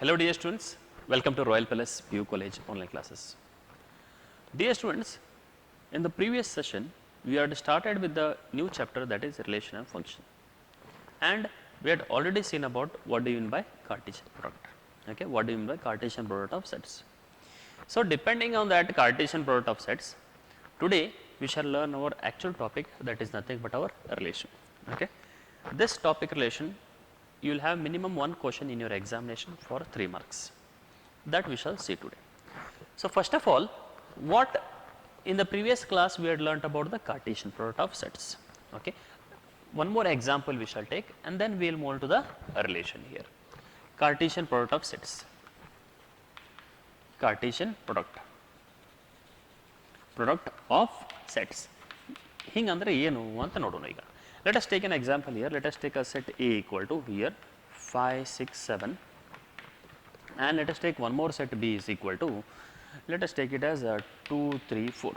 Hello dear students, welcome to Royal Palace PU College online classes. Dear students, in the previous session we had started with the new chapter, that is relation and function, and we had already seen about what do you mean by Cartesian product. Okay, what do you mean by Cartesian product of sets? So depending on that Cartesian product of sets, today we shall learn our actual topic, that is nothing but our relation. Okay, this topic relation, you will have minimum one question in your examination for 3 marks, that we shall see today. So first of all, what in the previous class we had learnt about the Cartesian product of sets. Okay, one more example we shall take and then we will move on to the relation here. Cartesian product of sets. Cartesian product of sets. ಹಿಂಗಂದ್ರೆ ಏನು ಅಂತ ನೋಡೋಣ ಈಗ. Let us take an example here. Let us take a set A equal to here 5, 6, 7, and let us take one more set B is equal to, let us take it as 2, 3, 4.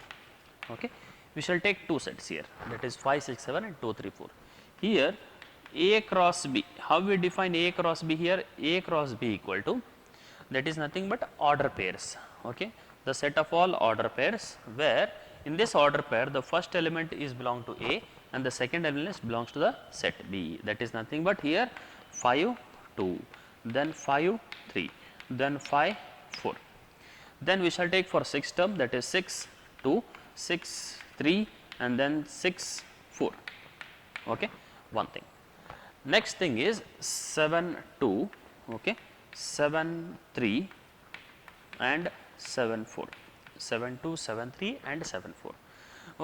Okay, we shall take two sets here, that is 5, 6, 7 and 2, 3, 4. Here A cross B, how we define A cross B here? A cross B equal to, that is nothing but order pairs. Okay, the set of all order pairs, where in this order pair the first element is belong to A and the second element belongs to the set B, that is nothing but here 5, 2, then 5, 3, then 5, 4. Then we shall take for 6 term, that is 6, 2, 6, 3 and then 6, 4. Okay, one thing. Next thing is 7, 2, okay, 7, 3 and 7, 4. 7, 2, 7, 3 and 7, 4.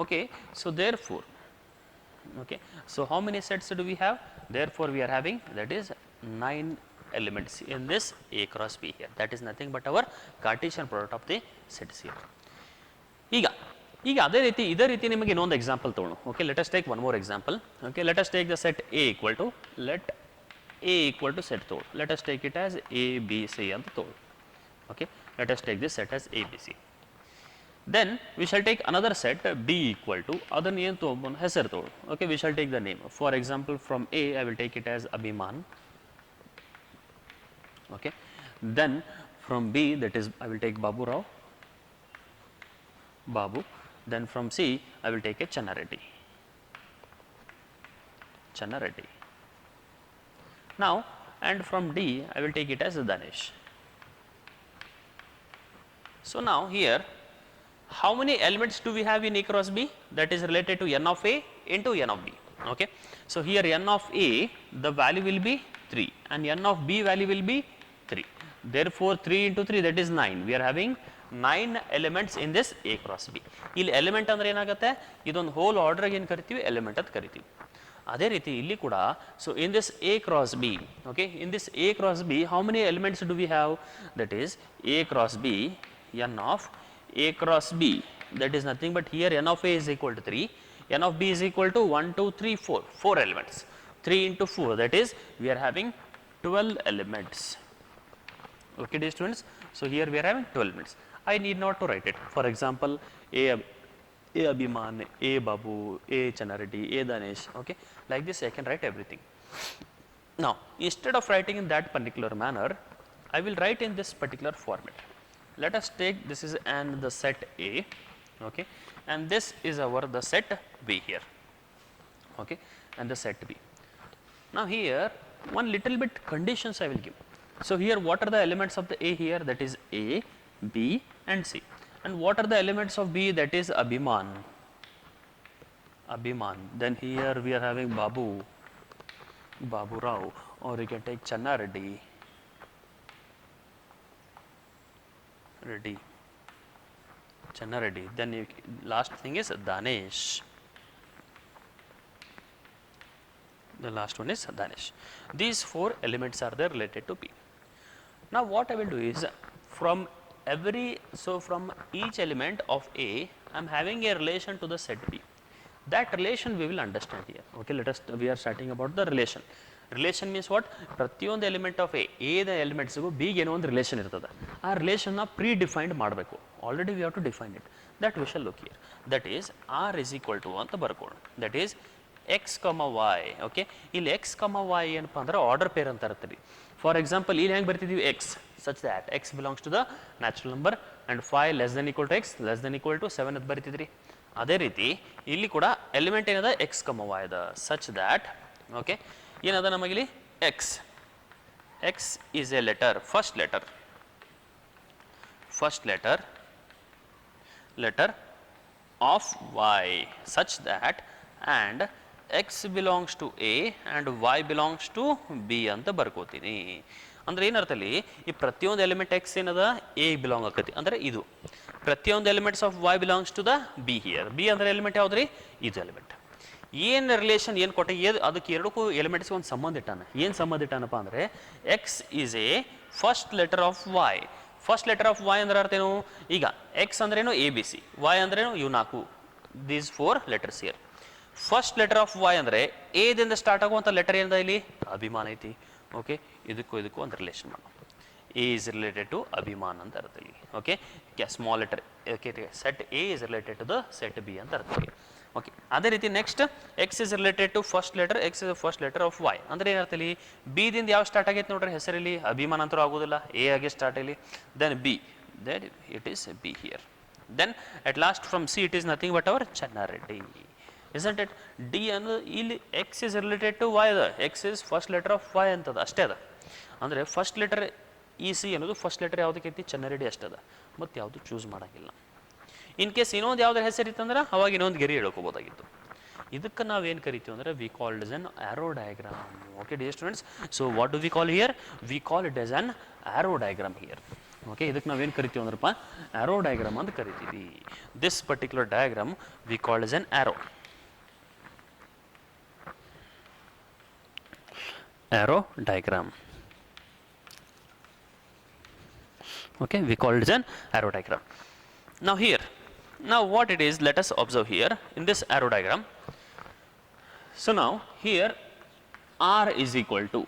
Okay, so therefore, okay, so how many sets do we have? Therefore we are having, that is 9 elements in this A cross B here, that is nothing but our Cartesian product of the sets here. ಈಗ ಅದೇ ರೀತಿ ಇದೇ ರೀತಿ ನಿಮಗೆ ಇನ್ನೊಂದು example ತಗೊಳ್ಳೋಣ. Okay, let us take one more example. Okay, let us take the set A equal to, let A equal to set ತಗೊಳ್ಳೋಣ. Let us take it as A B C ಅಂತ ತಗೊಳ್ಳೋಣ. Okay, let us take this set as A B C. Then we shall take another set B equal to, ಅದನ್ನು ಏನು ತಗೊಂಡು ಹೆಸರು ತಗೊಳ್ಳೋಣ. Okay, we shall take the name. For example, from A I will take it as Abhiman. Okay, then from B, that is I will take Babu Rao, Babu. Then from C I will take a Channa Reddy, Channa Reddy. Now and from D I will take it as Danesh. So now here, how many elements do we have in A cross B? That is related to n of A into n of B. Okay, so here n of A, the value will be 3 and n of B value will be 3. Therefore 3 into 3, that is 9. We are having 9 elements in this A cross B. ಇಲ್ಲಿ element ಅಂದ್ರೆ ಏನಾಗುತ್ತೆ, ಇದೊಂದು hole order ಏನು ಕರಿತೀವಿ, element ಅಂತ ಕರಿತೀವಿ. ಅದೇ ರೀತಿ ಇಲ್ಲಿ ಕೂಡ, so in this A cross B, okay, in this A cross B, how many elements do we have? That is A cross B, n of A cross B, that is nothing but here n of A is equal to 3, n of B is equal to 1, 2, 3, 4, 4 elements. 3 into 4, that is we are having 12 elements. Okay dear students, so here we are having 12 elements. I need not to write it. For example, A Abhiman, A Babu, A Channa Reddy, A Danesh. Okay, like this I can write everything. Now instead of writing in that particular manner, I will write in this particular format. Let us take, this is and the set A, okay, and this is our the set B here, okay, and the set B. Now here one little bit conditions I will give. So here what are the elements of the A here? That is A, B and C. And what are the elements of B? That is Abhiman, Abhiman. Then here we are having Babu, Babu Rao, or you can take Channa Reddy, Reddy, Channa Reddy. Then you, last thing is Danesh. The last one is Danesh. These 4 elements are there related to B. Now what I will do is, from every, so from each element of A, I am having a relation to the set B. That relation we will understand here. Okay, let us, we are starting about the relation. Relation means what? ಪ್ರತಿಯೊಂದು element of A the ಎಲಿಮೆಂಟ್ಸ್ಗೂ ಬಿಗೆ ಏನೋ ಒಂದು relation ಇರ್ತದೆ. ಆ ರಿಲೇಷನ್ನ predefined ಮಾಡಬೇಕು. Already we have to define it. That we shall look here. That is R is equal to ಅಂತ ಬರ್ಕೊಳ್ಳೋಣ. That is x, y. Okay, ಇಲ್ಲಿ x, y ಏನಪ್ಪ ಅಂದ್ರೆ ಆರ್ಡರ್ ಪೇರ್ ಅಂತ ಇರುತ್ತೆ. ಫಾರ್ ಎಕ್ಸಾಂಪಲ್ ಇಲ್ಲಿ ಹೆಂಗೆ ಬರ್ತಿದ್ದೀವಿ x such that x belongs to the natural number and 5 less than equal to x less than equal to 7 ಅಂತ ಬರಿತಿದ್ರಿ. ಅದೇ ರೀತಿ ಇಲ್ಲಿ ಕೂಡ ಎಲಿಮೆಂಟ್ ಏನದ ಎಕ್ಸ್ y ಅದ ಸಚ್ ದ್ಯಾಟ್ ಓಕೆ ಏನದ ನಮಗಿಲ್ಲಿ x x is a letter first letter of y such that and x belongs to a and y belongs to b ಅಂತ ಬರ್ಕೋತೀನಿ. ಅಂದ್ರೆ ಏನರ್ಥ ಅಲ್ಲಿ ಈ ಪ್ರತಿಯೊಂದು ಎಲಿಮೆಂಟ್ ಎಕ್ಸ್ ಏನದ ಎ ಬಿಲಾಂಗ್ ಆಕತಿ ಅಂದ್ರೆ ಇದು ಪ್ರತಿಯೊಂದು elements of y belongs to the B here. B ಅಂದ್ರೆ ಎಲಿಮೆಂಟ್ ಯಾವ್ದ್ರಿ ಇದು ಎಲಿಮೆಂಟ್. ಏನು ರಿಲೇಷನ್ ಏನು ಕೊಟ್ಟ ಅದಕ್ಕೆ ಎರಡಕ್ಕೂ ಎಲಿಮೆಂಟ್ಸ್ಗೆ ಒಂದು ಸಂಬಂಧ ಇಟ್ಟಾನ. ಏನು ಸಂಬಂಧ ಇಟ್ಟಾನಪ್ಪ ಅಂದರೆ x is a first letter of y. First letter of y ಅಂದ್ರೆ ಅರ್ಥ ಏನು? ಈಗ ಎಕ್ಸ್ ಅಂದ್ರೇನು ಎ ಬಿ ಸಿ, ವೈ ಅಂದ್ರೇನು ಇವು 4 these 4 letters here. First letter of y ಅಂದರೆ ಎದಿಂದ ಸ್ಟಾರ್ಟ್ ಆಗುವಂಥ ಲೆಟರ್ ಏನದ ಇಲ್ಲಿ ಅಭಿಮಾನ ಐತಿ. ಓಕೆ ಇದಕ್ಕೂ ಒಂದು ರಿಲೇಷನ್ ಮಾಡೋಣ. ಎ ಇಸ್ ರಿಲೇಟೆಡ್ ಟು ಅಭಿಮಾನ್ ಅಂತ ಅರ್ಥ ಇಲ್ಲಿ. Okay small letter okay set A is related to the set B ಅಂತ ಅರ್ಥ ಇಲ್ಲಿ. ಓಕೆ ಅದೇ ರೀತಿ next x is related to first letter x is first letter of y ಅಂದ್ರೆ ಏನರ್ಥ ಇಲ್ಲಿ ಬಿ ದಿಂದ ಯಾವ ಸ್ಟಾರ್ಟ್ ಆಗೈತೆ ನೋಡ್ರಿ ಹೆಸರಲ್ಲಿ ಅಭಿಮಾನ ಅಂತೂ ಆಗೋದಿಲ್ಲ, ಎ ಆಗಿ ಸ್ಟಾರ್ಟ್ ಇಲ್ಲಿ then B then it is B here. Then at last from C it is nothing but our Chennareddy isn't it? D ಅನ್ನೋದು ಇಲ್ಲಿ X is related to Y ಅದ X is first letter of Y ಅಂತದ ಅಷ್ಟೇ ಅದ. ಅಂದರೆ first letter E C ಅನ್ನೋದು first letter ಯಾವುದಕ್ಕೈತಿ ಚೆನ್ನಾರೆಡ್ಡಿ ಅಷ್ಟದ, ಮತ್ತು ಯಾವುದು ಚೂಸ್ ಮಾಡೋಂಗಿಲ್ಲ. ಇನ್ ಕೇಸ್ ಇನ್ನೊಂದು ಯಾವ್ದಾರ ಹೆಸರಿತ್ತಂದ್ರೆ ಅವಾಗ ಇನ್ನೊಂದು ಗೆರೆ ಹೇಳ್ಕೋಬೋದಾಗಿತ್ತು. ಇದಕ್ಕೆ ನಾವೇನು ಕರಿತೀವಿ ಅಂದರೆ we called as an arrow diagram. Okay dear students, so what do we call here? We call it as an arrow diagram here. Okay ಇದಕ್ಕೆ ನಾವೇನು ಕರಿತೀವಿ ಅಂದ್ರಪ್ಪ ಆರೋ ಡಯಾಗ್ರಾಮ್ ಅಂತ ಕರಿತೀವಿ. This particular diagram we called as an arrow diagram. Okay, we call it an arrow diagram. Now what it is, let us observe here in this arrow diagram. So now here r is equal to,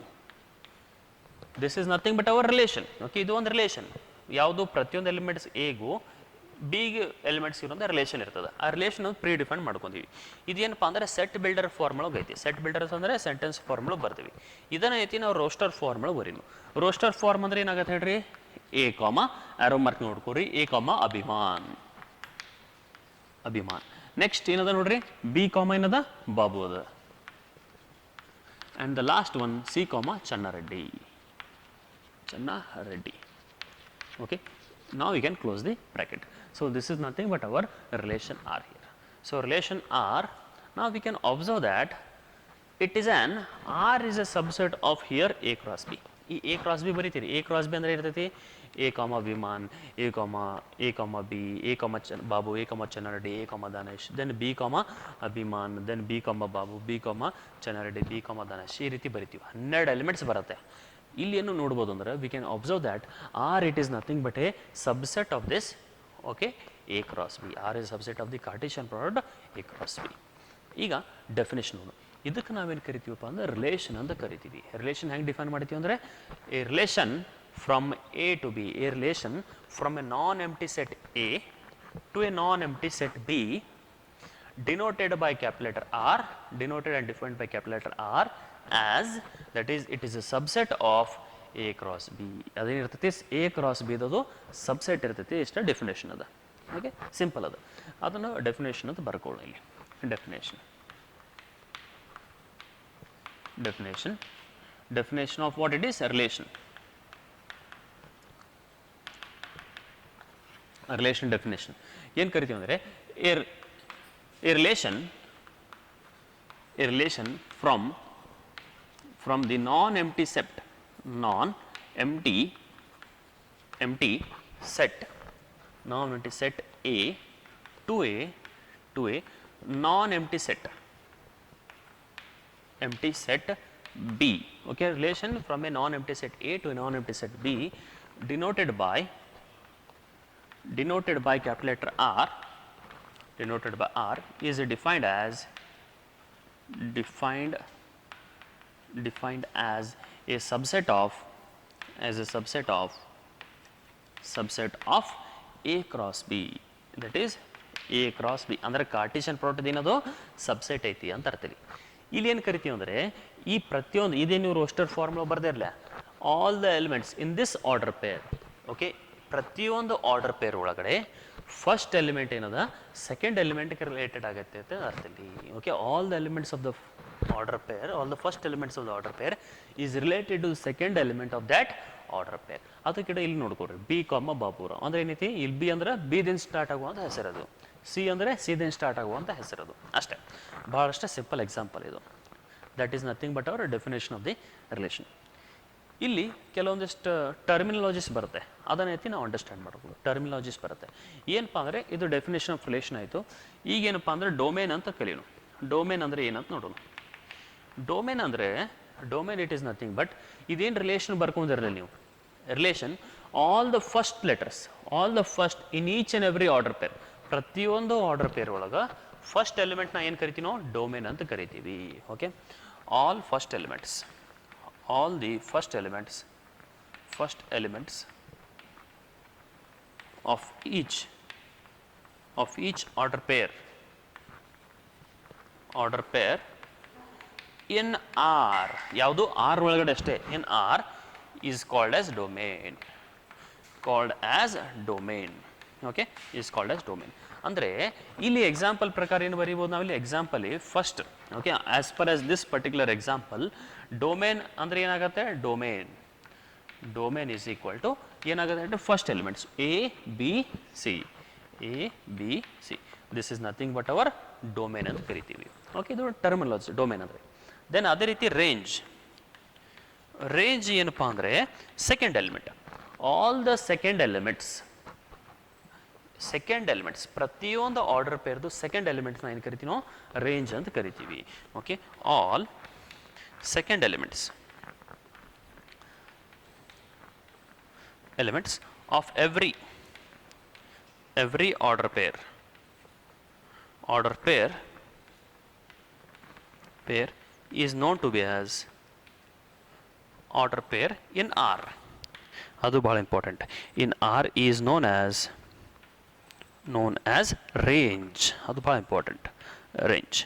this is nothing but our relation. Okay, ಇದು ಒಂದು relation. ಯಾವುದು ಪ್ರತಿಯೊಂದು elements ಎಗೂ big elements ಇರೋಂಥ relation ಇರ್ತದೆ. ಆ relation pre define ಮಾಡ್ಕೊಂತೀವಿ. ಇದೇನಪ್ಪ ಅಂದರೆ ಸೆಟ್ ಬಿಲ್ಡರ್ ಫಾರ್ಮ್ ಒಳಗೆ ಐತಿ. ಸೆಟ್ ಬಿಲ್ಡರ್ಸ್ ಅಂದರೆ ಸೆಂಟೆನ್ಸ್ ಫಾರ್ಮ್ ಒಳಗೆ ಬರ್ತೀವಿ. ಇದನ್ನ ಐತಿ ನಾವು ರೋಸ್ಟರ್ ಫಾರ್ಮ್ ಒಳಗೆ ಬರೀನು. ರೋಸ್ಟರ್ ಫಾರ್ಮ್ ಅಂದ್ರೆ ಏನಾಗತ್ತೆ ಹೇಳ್ರಿ, ಎ ಕಾಮ ಆರೋ ಮಾರ್ಕ್ ನೋಡ್ಕೋರಿ, ಎ ಕಾಮ ಅಭಿಮಾನ್. ನೆಕ್ಸ್ಟ್ ಏನದ ನೋಡ್ರಿ, ಬಿ ಕಾಮ ಏನದ ಬಾಬು ಅದ, and the last one C ಕಾಮ Chenna Reddy. Okay, now we can close the bracket. So this is nothing but our relation R here. So relation R, now we can observe that it is an R is a subset of here A cross B. ಈ A cross B ಬರೀತೀರಿ. A cross B ಅಂದ್ರೆ ಇರ್ತೈತಿ A ಕಾಮ ವಿಮಾನ್, A ಕಾಮ B, A ಕಾಮ Babu, A ಕಾಮ Chenna Reddy, A ಕಾಮ Danesh, then B ಕಾಮ ಅಭಿಮಾನ್, ದೆನ್ B ಕಾಮ ಬಾಬು, B ಕಾಮ ಚೆನ್ನಾರೆಡ್ಡಿ, B ಕಾಮ ದಾನೇಶ್, ಈ ರೀತಿ ಬರಿತೀವಿ. 12 ಎಲಿಮೆಂಟ್ಸ್ ಬರುತ್ತೆ. ಇಲ್ಲಿ ಏನು ನೋಡ್ಬೋದು ಅಂದ್ರೆ we can observe that R it is nothing but a subset of this okay A cross B. R is subset of the Cartesian product A cross B. ಈಗ ಡೆಫಿನೇಷನ್ ನೋಡು, ಇದಕ್ಕೆ ನಾವೇನು ಕರಿತೀವಪ್ಪ ಅಂದ್ರೆ ರಿಲೇಷನ್ ಅಂತ ಕರಿತೀವಿ. ರಿಲೇಷನ್ ಹೆಂಗೆ ಡಿಫೈನ್ ಮಾಡ್ತೀವಿ ಅಂದರೆ a relation from A to B, a relation from a non empty set A to a non empty set B denoted by capital letter R, denoted and defined by capital letter R as, that is it is a subset of A cross B. ಅದೇನಿರ್ತೈತಿ A cross B ಅದು subset ಇರ್ತೈತಿ. ಇಷ್ಟ definition ಅದ. Okay simple ಅದ, ಅದನ್ನು definition ಅಂತ ಬರ್ಕೊಳ್ಳಿ ಇಲ್ಲಿ. Definition of what it is relation. Relation definition ಏನು ಕರಿತೀವಿ ಅಂದರೆ a relation from the non-empty set A to a non-empty set B. Okay, relation from a non-empty set A to a non-empty set B denoted by capital letter R. Denoted by R is defined as a subset of A cross B. That is A cross B ಅಂದ್ರೆ Cartesian product ಏನದು subset ಐತಿ ಅಂತ ಅರ್ಥಲಿ. ಇಲ್ಲಿ ಏನು ಕರಿತೀವಿ ಅಂದರೆ ಈ ಪ್ರತಿಯೊಂದು ಇದೇ ನೀವು ರೋಸ್ಟರ್ ಫಾರ್ಮುಲಾ ಬರ್ದಿರಲ್ಲ, all the elements in this order pair. Okay, ಪ್ರತಿಯೊಂದು ಆರ್ಡರ್ ಪೇರ್ ಒಳಗಡೆ ಫಸ್ಟ್ ಎಲಿಮೆಂಟ್ ಏನದ ಸೆಕೆಂಡ್ ಎಲಿಮೆಂಟ್ಗೆ ರಿಲೇಟೆಡ್ ಆಗುತ್ತೆ ಅಂತ ಅರ್ಥದಲ್ಲಿ. Okay, all the elements of the order pair, all the first elements of the order pair is related to second element of that order pair. ಅದಕ್ಕೆ ಇಲ್ಲಿ ನೋಡ್ಕೊಡ್ರಿ, B com ಬಾಬುರ ಅಂದ್ರೆ ಏನೈತಿ, ಇಲ್ಲಿ ಬಿ ಅಂದ್ರೆ ಬಿ ದಿನ ಸ್ಟಾರ್ಟ್ ಆಗುವಂಥ ಹೆಸರದು, ಸಿ ಅಂದರೆ ಸಿ ದಿನ ಸ್ಟಾರ್ಟ್ ಆಗುವಂಥ ಹೆಸರದು. ಅಷ್ಟೇ, ಭಾಳಷ್ಟೇ ಸಿಂಪಲ್ ಎಕ್ಸಾಂಪಲ್ ಇದು. That is nothing but hour definition of the relation. ಇಲ್ಲಿ ಕೆಲವೊಂದಿಷ್ಟು ಟರ್ಮಿನಾಲಜೀಸ್ ಬರುತ್ತೆ, ಅದನ್ನೈತಿ ನಾವು ಅಂಡರ್ಸ್ಟ್ಯಾಂಡ್ ಮಾಡ್ಬೋದು. ಟರ್ಮಿನಾಲಜೀಸ್ ಬರುತ್ತೆ, ಏನಪ್ಪ ಅಂದರೆ ಇದು ಡೆಫಿನೇಷನ್ ಆಫ್ ರಿಲೇಷನ್ ಆಯಿತು. ಈಗೇನಪ್ಪ ಅಂದರೆ ಡೊಮೇನ್ ಅಂತ ಕಲಿಯೋಣ. ಡೊಮೇನ್ ಅಂದರೆ ಏನಂತ ನೋಡೋಣ. ಡೊಮೇನ್ ಅಂದರೆ, domain it is nothing but ಇದೇನು ರಿಲೇಷನ್ ಬರ್ಕೊಂಡಿರಲಿಲ್ಲ ನೀವು, relation all the first letters, all the first in each and every order pair, ಪ್ರತಿಯೊಂದು ಆರ್ಡರ್ ಪೇರ್ ಒಳಗೆ ಫಸ್ಟ್ ಎಲಿಮೆಂಟ್ನ ಏನು ಕರಿತೀವಿ ನಾವು, ಡೊಮೇನ್ ಅಂತ ಕರಿತೀವಿ. Okay, all first elements, all the first elements of each order pair in R, ಯಾವುದು R ಒಳಗಡೆ ಅಷ್ಟೇ, in R is called as domain, okay, is called as domain. ಅಂದರೆ ಇಲ್ಲಿ ಎಕ್ಸಾಂಪಲ್ ಪ್ರಕಾರ ಏನು ಬರೀಬೋದು ನಾವಿಲ್ಲಿ, example first. Okay, as per as this particular example, domain ಅಂದರೆ ಏನಾಗುತ್ತೆ, ಡೊಮೇನ್ ಈಸ್ ಈಕ್ವಲ್ ಟು ಏನಾಗುತ್ತೆ ಅಂದರೆ first elements A B C, this is nothing but hour domain ಅಂತ ಕರಿತೀವಿ. ಓಕೆ, ಇದು ಟರ್ಮಿನಾಲಜಿ ಡೊಮೇನ್ ಅಂದರೆ. ದೆನ್ ಅದೇ ರೀತಿ ರೇಂಜ್ ಏನಪ್ಪ ಅಂದರೆ second element, all the second elements ಪ್ರತಿಯೊಂದು ಆರ್ಡರ್ ಪೇರ್ದು ಸೆಕೆಂಡ್ ಎಲಿಮೆಂಟ್ಸ್ನ ಏನು ಕರಿತೀವಿ ನಾವು, ರೇಂಜ್ ಅಂತ ಕರಿತೀವಿ. Okay, all second elements of every order pair is known to be as order pair in R. ಅದು ಭಾಳ ಇಂಪಾರ್ಟೆಂಟ್. ಇನ್ R is known as range. ಅದು ಭಾಳ ಇಂಪಾರ್ಟೆಂಟ್, ರೇಂಜ್.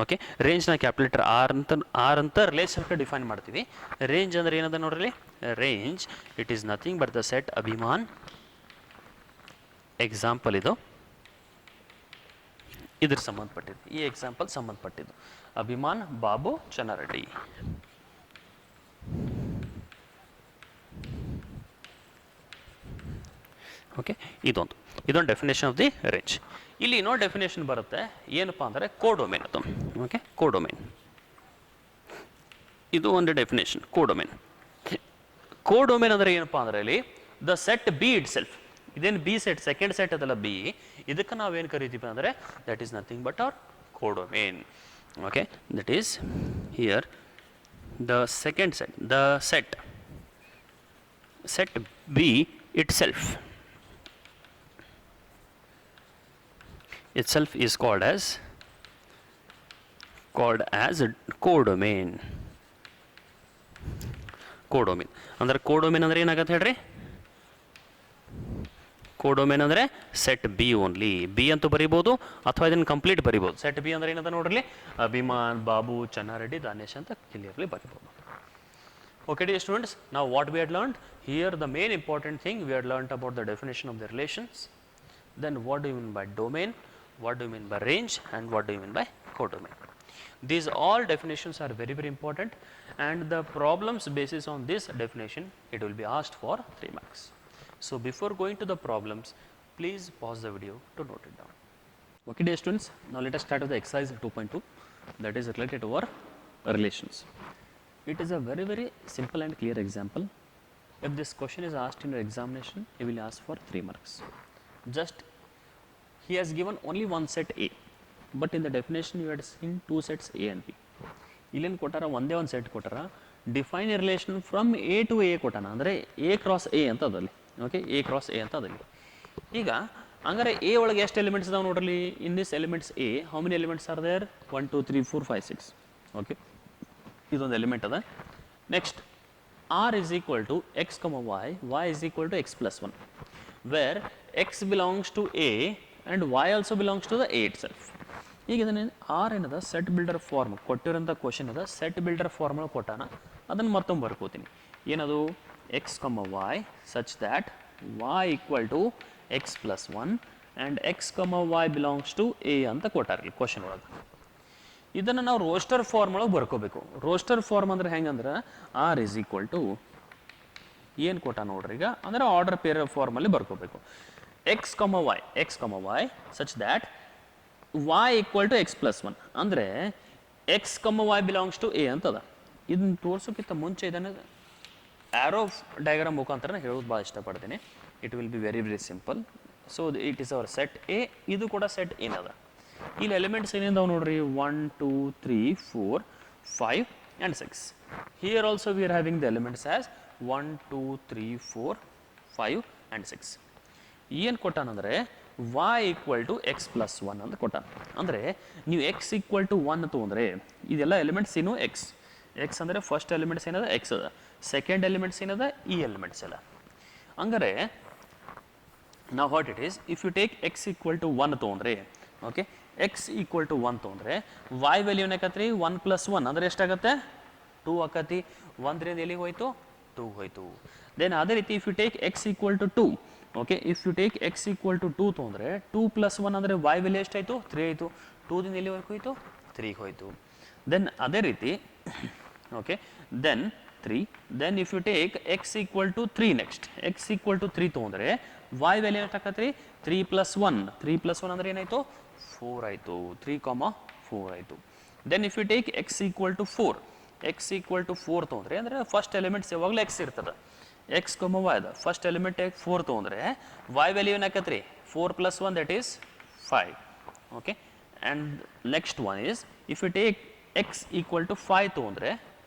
ಓಕೆ, ರೇಂಜ್ನ ಕ್ಯಾಪಿಟಲ್ ಆರ್ ಅಂತ ರಿಲೇಷನ್ಗೆ ಡಿಫೈನ್ ಮಾಡ್ತೀವಿ. ರೇಂಜ್ ಅಂದರೆ ಏನದ ನೋಡ್ರಿ, range it is nothing but the set Abhiman. Example ಇದ್ರ ಸಂಬಂಧಪಟ್ಟಿದ್ದು, ಈ ಎಕ್ಸಾಂಪಲ್ ಸಂಬಂಧಪಟ್ಟಿದ್ದು ಅಭಿಮಾನ್, ಬಾಬು, ಚನ್ನಾರೆಡ್ಡಿ. ಓಕೆ, ಇದೊಂದು ಡೆಫಿನೇಷನ್ ಆಫ್ ದಿ ರೇಂಜ್. ಇಲ್ಲಿ ಇನ್ನೊಂದು ಡೆಫಿನೇಷನ್ ಬರುತ್ತೆ, ಏನಪ್ಪ ಅಂದರೆ ಕೋಡೊಮೇನ್. ಅದು ಓಕೆ, ಕೋಡೊಮೇನ್ ಇದು ಒಂದು ಡೆಫಿನೇಷನ್. ಕೋಡೊಮೇನ್ ಅಂದರೆ ಏನಪ್ಪ ಅಂದರೆ ಇಲ್ಲಿ the set B itself, ಇದೇನು ಬಿ ಸೆಟ್ ಸೆಕೆಂಡ್ ಸೆಟ್ ಅದಲ್ಲ ಬಿ, ಇದಕ್ಕೆ ನಾವೇನು ಕರಿತೀವಿ ಅಂದರೆ that is nothing but our codomain. Okay, that is here the second set B itself is called as codomain. ಅಂದ್ರೆ ಕೋಡೊಮೇನ್ ಅಂದ್ರೆ ಏನಾಗತ್ತೆ ಹೇಳ್ರಿ, ಕೋಡೊಮೇನ್ ಅಂದರೆ ಸೆಟ್ ಬಿ ಓನ್ಲಿ. ಬಿ ಅಂತೂ ಬರಿಬೋದು ಅಥವಾ ಇದನ್ನು ಕಂಪ್ಲೀಟ್ ಬರಿಬೋದು. ಸೆಟ್ ಬಿ ಅಂದ್ರೆ ಏನಂತ ನೋಡ್ರಿ, ಅಭಿಮಾನ್, ಬಾಬು, ಚನ್ನಾರೆಡ್ಡಿ, ದಾನೇಶ್ ಅಂತ ಕ್ಲಿಯರ್ಲಿ ಬರಿಬೋದು. Okay dear students, now what we had learned here, the main important thing we had learned about the definition of the relations. Then what do you mean by domain, what do you mean by range, and what do you mean by codomain. These all definitions are very important, and the problems basis on this definition it will be asked for 3 marks. So before going to the problems, please pause the video to note it down. Okay dear students, now let us start with the exercise 2.2, that is related to our relations. It is a very simple and clear example. If this question is asked in your examination, he will ask for 3 marks. Just he has given only one set A, but in the definition you had seen 2 sets A and B. ಇಲ್ಲೇನು ಕೊಟ್ಟಾರ, ಒಂದೇ ಒಂದು set ಕೊಟ್ಟಾರ. Define a relation from A to A ಕೊಟ್ಟಾನ, ಅಂದರೆ A cross A ಅಂತ ಅದಲ್ಲಿ. Okay, A cross A ಅಂತ ಅದಲ್ಲಿ. ಈಗ ಹಂಗಾರೆ ಎ ಒಳಗೆ ಎಷ್ಟು ಎಲಿಮೆಂಟ್ಸ್ ಇದಾವೆ ನೋಡ್ರಿ. In this elements A how many elements are there, 1 2 3 4 5 6. Okay, ಇದೊಂದು ಎಲಿಮೆಂಟ್ ಅದ. Next R is equal to X comma Y is equal to X plus 1, where X belongs to A and Y also belongs to the A itself. ಈಗ ಇದನ್ನು R ಏನದ set builder form ಕೊಟ್ಟಿರೋಂಥ question ಅದ, set builder ಫಾರ್ಮಲ್ಲಿ ಕೊಟ್ಟಾನ, ಅದನ್ನು ಮತ್ತೊಮ್ಮೆ ಬರ್ಕೋತೀನಿ. ಏನದು X comma y such that y equal to X plus 1 and x comma y belongs to A ಅಂತ ಕೊಟ್ಟಾರ ಕ್ವಶನ್ ಒಳಗೆ. ಇದನ್ನು ನಾವು ರೋಸ್ಟರ್ ಫಾರ್ಮ್ ಒಳಗೆ ಬರ್ಕೋಬೇಕು. ರೋಸ್ಟರ್ ಫಾರ್ಮ್ ಅಂದ್ರೆ ಹೆಂಗಂದ್ರೆ ಆರ್ ಇಸ್ ಈಕ್ವಲ್ ಟು ಏನು ಕೊಟ್ಟ ನೋಡ್ರಿ ಈಗ ಅಂದರೆ ಆರ್ಡರ್ ಪೇರ್ ಫಾರ್ಮಲ್ಲಿ ಬರ್ಕೋಬೇಕು. X comma y such that y equal to X plus 1 ಅಂದರೆ X comma y belongs to A ಅಂತದ. ಇದನ್ನ ತೋರ್ಸೋಕ್ಕಿಂತ ಮುಂಚೆ ಇದನ್ನು ಆ್ಯರೋ ಡಯಾಗ್ರಾಮ್ ಮುಖಾಂತರ ಹೇಳೋದು ಭಾಳ ಇಷ್ಟಪಡ್ತೀನಿ. It will be very very simple. So it is our set A, ಇದು ಕೂಡ ಸೆಟ್ ಏನದ. ಇಲ್ಲಿ ಎಲಿಮೆಂಟ್ಸ್ ಏನಿದಾವೆ ನೋಡ್ರಿ 1 2 3 4 5 and 6. Here also we are having the elements as 1 2 3 4 5 and 6. ಏನು ಕೊಟ್ಟಾನಂದರೆ y equal to X plus 1 ಅಂತ ಕೊಟ್ಟಾನ. ಅಂದರೆ ನೀವು ಎಕ್ಸ್ ಈಕ್ವಲ್ ಟು 1 ತೊಗೊಂಡ್ರೆ ಇದೆಲ್ಲ ಎಲಿಮೆಂಟ್ಸ್ ಏನು ಎಕ್ಸ್ ಅಂದರೆ ಫಸ್ಟ್ ಎಲಿಮೆಂಟ್ಸ್ ಏನದ ಎಕ್ಸ್ ಅದ, ಸೆಕೆಂಡ್ ಎಲಿಮೆಂಟ್ಸ್ ಏನದ ಈ ಎಲಿಮೆಂಟ್ಸ್ ಎಲ್ಲ. ಹಂಗಾರೆ ನಾವು what it is if you take X equal to 1 ತೊಗೊಂಡ್ರೆ ಓಕೆ ಎಕ್ಸ್ ಈಕ್ವಲ್ ಟು 1 ತೊಗೊಂಡ್ರೆ y ವ್ಯಾಲ್ಯೂ ಏನಾಕತ್ರಿ 1 ಪ್ಲಸ್ 1 ಅಂದರೆ ಎಷ್ಟಾಗತ್ತೆ 2 ಆಕತಿ. 1ರಿಂದ ಎಲ್ಲಿಗೆ ಹೋಯ್ತು 2 ಹೋಯ್ತು. ದೆನ್ ಅದೇ ರೀತಿ if you take X equal to 2 okay if you take X equal to 2 ತೊಗೊಂಡ್ರೆ 2 ಪ್ಲಸ್ 1 ಅಂದರೆ y ವ್ಯಾಲ್ಯೂ ಎಷ್ಟಾಯಿತು 3 ಆಯಿತು. 2ದಿಂದ ಎಲ್ಲಿವರೆಗೂ ಹೋಯ್ತು 3 ಹೋಯ್ತು. ದೆನ್ ಅದೇ ರೀತಿ okay then 3 then if you take X equal to 3 next x equal to 3 ತೊಗೊಂಡ್ರೆ y ವ್ಯಾಲ್ಯೂ ಎಷ್ಟಾಕತ್ರಿ 3 ಪ್ಲಸ್ 1 ಅಂದರೆ ಏನಾಯಿತು 4 ಆಯಿತು. 3 4 ಆಯಿತು. Then if you take X equal to 4 ತೊಗೊಂಡ್ರೆ ಅಂದರೆ ಫಸ್ಟ್ ಎಲಿಮೆಂಟ್ಸ್ ಯಾವಾಗಲೂ ಎಕ್ಸ್ ಇರ್ತದೆ. ಎಕ್ಸ್ ಕಮ ವೈ ಅದ ಫಸ್ಟ್ ಎಲಿಮೆಂಟ್ 4 ತೊಗೊಂಡ್ರೆ y ವ್ಯಾಲ್ಯೂ ಏನಾಕತ್ರಿ 4 plus 1 that is 5. Okay and next one is if you take X equal to 5 ತೊಗೊಂಡ್ರೆ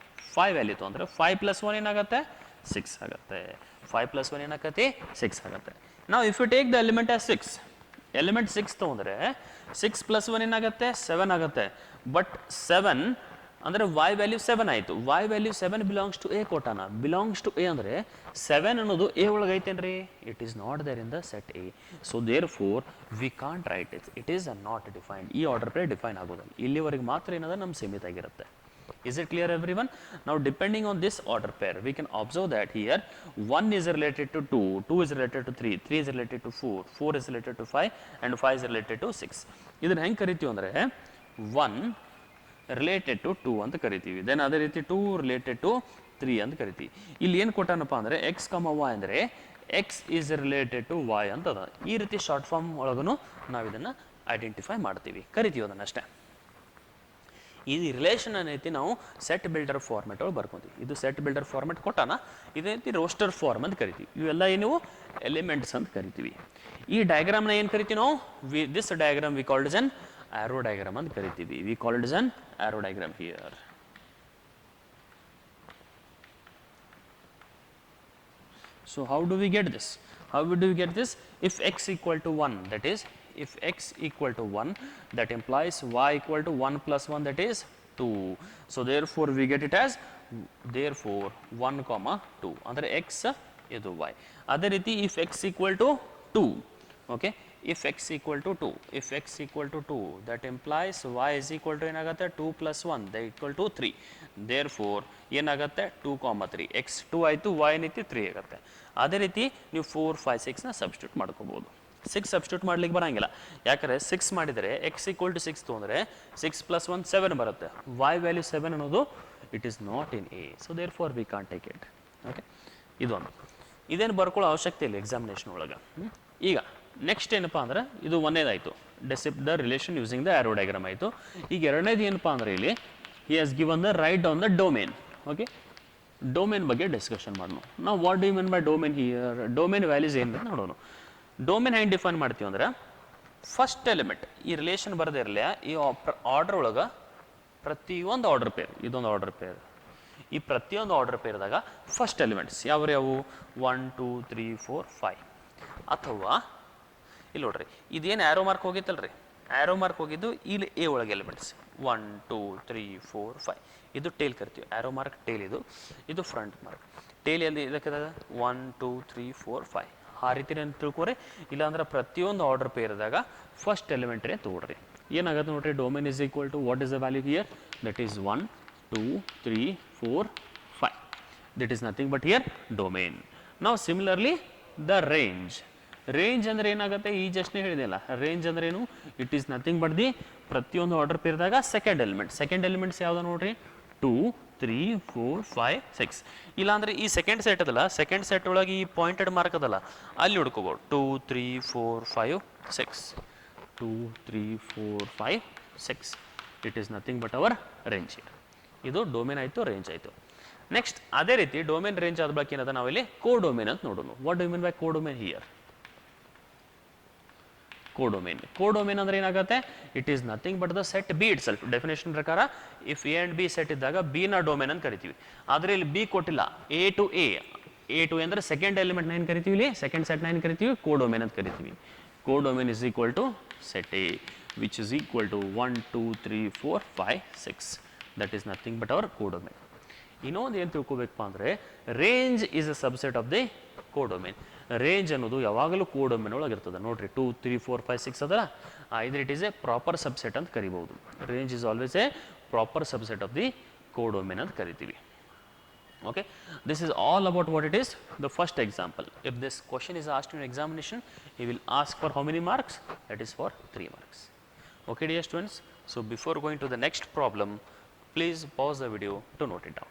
5 value ತೊಗೊಂಡ್ರೆ 5 plus 1 ಏನಾಗುತ್ತೆ 6 ಆಗುತ್ತೆ. 5 ಪ್ಲಸ್ 1 ಏನಾಕತಿ 6 ಆಗುತ್ತೆ. ನಾವು if you take the element as 6 element 6 ತೊಗೊಂಡ್ರೆ 6 ಪ್ಲಸ್ 1 ಏನಾಗುತ್ತೆ 7 ಆಗುತ್ತೆ. ಬಟ್ 7 ಅಂದರೆ y ವ್ಯಾಲ್ಯೂ 7 ಆಯಿತು. y value 7 belongs to A ಕೊಟ್ಟಾನ. ಬಿಲಾಂಗ್ಸ್ ಟು ಎ ಅಂದರೆ 7 ಅನ್ನೋದು ಎ ಒಳಗೆ ಐತೇನ್ರಿ, it is not there in the set A. So therefore we can't write it is not defined. ಈ ಆರ್ಡರ್ ಪೇ ಡಿಫೈನ್ ಆಗೋದಿಲ್ಲ. ಇಲ್ಲಿವರೆಗೆ ಮಾತ್ರ ಏನದ ನಮ್ಮ ಸೀಮಿತ ಆಗಿರುತ್ತೆ. Is it clear everyone? Now depending on this order pair we can observe that here 1 is related to 2, 2 is related to 3, 3 is related to 4, 4 is related to 5 and 5 is related to 6. ಇದನ್ನ ಹೆಂಗೆ ಕರಿತೀವಿ ಅಂದರೆ 1 related to 2 ಅಂತ ಕರಿತೀವಿ. Then ಅದೇ ರೀತಿ 2 related to 3 ಅಂತ ಕರಿತೀವಿ. ಇಲ್ಲಿ ಏನು ಕೊಟ್ಟಾನಪ್ಪ ಅಂದರೆ ಎಕ್ಸ್ ಕಮ ವೈ ಅಂದರೆ x is related to y ಅಂತದ. ಈ ರೀತಿ ಶಾರ್ಟ್ ಫಾರ್ಮ್ ಒಳಗೂ ನಾವು ಇದನ್ನು ಐಡೆಂಟಿಫೈ ಮಾಡ್ತೀವಿ, ಕರಿತೀವಿ ಅದನ್ನು ಅಷ್ಟೇ. ಈ ರಿಲೇಷನ್ ಏನೈತಿ ನಾವು ಸೆಟ್ ಬಿಲ್ಡರ್ ಫಾರ್ಮೆಟ್ ಒಳಗೆ ಬರ್ಕೊತೀವಿ. ಇದು ಸೆಟ್ ಬಿಲ್ಡರ್ ಫಾರ್ಮೆಟ್ ಕೊಟ್ಟಾನ, ಇದೈತಿ ರೋಸ್ಟರ್ ಫಾರ್ಮ್ ಅಂತ ಕರಿತೀವಿ. ಇವೆಲ್ಲ ಏನು ಎಲಿಮೆಂಟ್ಸ್ ಅಂತ ಕರಿತೀವಿ. ಈ ಡಯಾಗ್ರಾಮ್ನ ಏನು ಕರಿತೀವಿ ನಾವು this diagram we called is an arrow diagram ಅಂತ ಕರಿತೀವಿ. We called is an arrow diagram here. So how do we get this? How do we get this? If x equal to 1, that is if x equal to 1, that implies y equal to 1 plus 1, that is 2. So therefore we get it as therefore 1 comma 2 ಅಂದರೆ x ಇದು y. ಅದೇ ರೀತಿ if x equal to 2, okay, if x equal to 2, if x equal to 2, that implies y is equal to ಏನಾಗುತ್ತೆ 2 plus 1, that equal to 3. therefore ಏನಾಗುತ್ತೆ 2 comma 3, x 2 ಆಯಿತು, y ಏನೈತಿ 3 ಆಗುತ್ತೆ. ಅದೇ ರೀತಿ ನೀವು 4 5 6ನ ಸಬ್ಸ್ಟಿಟ್ಯೂಟ್ ಮಾಡ್ಕೋಬೋದು. 6 ಸಬ್ಸ್ಟಿಟ್ಯೂಟ್ ಮಾಡ್ಲಿಕ್ಕೆ ಬರೋಂಗಿಲ್ಲ, ಯಾಕಂದರೆ 6 ಮಾಡಿದರೆ ಎಕ್ಸ್ ಈಕ್ವಲ್ ಟು 6 ತೊಗೊಂಡ್ರೆ 6 ಪ್ಲಸ್ 1 7 ಬರುತ್ತೆ. y ವ್ಯಾಲ್ಯೂ 7 ಅನ್ನೋದು it is not in A. So therefore we can't take it. Okay, ಇದೊಂದು ಇದೇನು ಬರ್ಕೊಳ್ಳೋ ಅವಶ್ಯಕತೆ ಇಲ್ಲ ಎಕ್ಸಾಮಿನೇಷನ್ ಒಳಗೆ. ಈಗ ನೆಕ್ಸ್ಟ್ ಏನಪ್ಪ ಅಂದ್ರೆ ಇದು ಒಂದೇದಾಯಿತು, describe the relation using the arrow diagram ಆಯಿತು. ಈಗ ಎರಡನೇದು ಏನಪ್ಪ ಅಂದರೆ ಇಲ್ಲಿ he has given the right on the domain. Okay, domain ಬಗ್ಗೆ ಡಿಸ್ಕಷನ್ ಮಾಡೋಣ. ನಾವು what do you mean by domain here? Domain values ಏನು ಅಂತ ನೋಡೋಣ. ಡೊಮೇನ್ ಹೆಂಗೆ ಡಿಫೈನ್ ಮಾಡ್ತೀವಿ ಅಂದ್ರೆ ಫಸ್ಟ್ ಎಲಿಮೆಂಟ್ ಈ ರಿಲೇಷನ್ ಬರದೇ ಇರಲಿ, ಈ ಆರ್ಡರ್ ಒಳಗೆ ಪ್ರತಿಯೊಂದು ಆರ್ಡರ್ ಪೇರ್, ಇದೊಂದು ಆರ್ಡರ್ ಪೇರ್, ಈ ಪ್ರತಿಯೊಂದು ಆರ್ಡರ್ ಪೇರ್ದಾಗ ಫಸ್ಟ್ ಎಲಿಮೆಂಟ್ಸ್ ಯಾವ್ಯಾವು 1 2 3 4 5. ಅಥವಾ ಇಲ್ಲಿ ನೋಡ್ರಿ ಇದೇನು ಆ್ಯರೋ ಮಾರ್ಕ್ ಹೋಗಿತ್ತಲ್ರಿ, ಆ್ಯರೋ ಮಾರ್ಕ್ ಹೋಗಿದ್ದು ಇಲ್ಲಿ ಎ ಒಳಗೆ ಎಲಿಮೆಂಟ್ಸ್ 1 2 3 4 5. ಇದು ಟೇಲ್ ಕರಿತೀವಿ, ಆ್ಯರೋ ಮಾರ್ಕ್ ಟೇಲ್, ಇದು ಫ್ರಂಟ್ ಮಾರ್ಕ್. ಟೇಲ್ ಎಲ್ಲಿ ಇದಕ್ಕೆ 1 2 3 4 5 ಆ ರೀತಿ ಏನು ತಿಳ್ಕೊರಿ. ಇಲ್ಲಾಂದ್ರೆ ಪ್ರತಿಯೊಂದು ಆರ್ಡರ್ ಪೇರ್ದಾಗ ಫಸ್ಟ್ ಎಲಿಮೆಂಟ್ರೇ ತೊಗೊಳ್ರಿ. ಏನಾಗುತ್ತೆ ನೋಡ್ರಿ, domain is equal to what is the value here, that is 1 2 3 4 5. that is nothing but here domain. Now similarly the range. Range ಅಂದರೆ ಏನಾಗುತ್ತೆ, ಈ ಜಸ್ಟ್ನೇ ಹೇಳಿದೆಯಲ್ಲ, ರೇಂಜ್ ಅಂದ್ರೆ ಏನು, it is nothing but the ಪ್ರತಿಯೊಂದು ಆರ್ಡರ್ ಪೇರ್ದಾಗ ಸೆಕೆಂಡ್ ಎಲಿಮೆಂಟ್ಸ್ ಯಾವ್ದು ನೋಡ್ರಿ, 2 3 4 5 6. ಇಲ್ಲಾಂದ್ರೆ ಈ ಸೆಕೆಂಡ್ ಸೆಟ್ ಅದಲ್ಲ, ಸೆಕೆಂಡ್ ಸೆಟ್ ಒಳಗೆ ಈ ಪಾಯಿಂಟೆಡ್ ಮಾರ್ಕ್ ಅದಲ್ಲ, ಅಲ್ಲಿ ಹುಡ್ಕೋಬಹುದು 2 3 4 5 6 2 3 4 5 6. It is nothing but hour range. ಇದು ಡೊಮೇನ್ ಆಯಿತು, ರೇಂಜ್ ಆಯಿತು. ನೆಕ್ಸ್ಟ್ ಅದೇ ರೀತಿ ಡೊಮೇನ್ ರೇಂಜ್ ಆದ ಬಳಕ ಏನದ ನಾವಿಲ್ಲಿ ಕೋಡೊಮೇನ್ ಅಂತ ನೋಡೋಣ. What do you mean by codomain here? Codomain ಅಂದ್ರೆ ಏನಾಗುತ್ತೆ, it is nothing but the set B itself. Definition ಪ್ರಕಾರ if A and B set ಇದ್ದಾಗ ಬಿ ನ ಡೊಮೇನ್ ಅಂತ ಕರಿತೀವಿ. ಆದ್ರೆ ಇಲ್ಲಿ ಬಿ ಕೊಟ್ಟಿಲ್ಲ, ಎ ಟು ಎ ಅಂದ್ರೆ ಸೆಕೆಂಡ್ ಎಲಿಮೆಂಟ್ ಏನ್ ಕರಿತೀವಿ, ಇಲ್ಲಿ ಸೆಕೆಂಡ್ ಸೆಟ್ ಏನ್ ಕರಿತೀವಿ, ಕೋಡೊಮೇನ್ ಅಂತ ಕರಿತೀವಿ. Codomain is equal to set A which is equal to 1 2 3 4 5 6. That is nothing but our codomain. ಇನ್ನೊಂದು ಏನು ತಿಳ್ಕೊಬೇಕಪ್ಪ ಅಂದರೆ, range is a subset of the codomain. Range ಅನ್ನೋದು ಯಾವಾಗಲೂ ಕೋಡೊಮೇನ್ ಒಳಗೆ ಇರ್ತದೆ. ನೋಡ್ರಿ 2 3 4 5 6 ಅದಲ್ಲ, ಇದ್ರ it is a proper subset ಅಂತ ಕರಿಬಹುದು. Range is always a proper subset of the codomain ಅಂತ ಕರಿತೀವಿ. Okay, this is all about what it is. The first example, if this question is asked in examination, he will ask for how many marks? That is for 3 marks. Okay dear students, so before going to the next problem, please pause the video to note it down.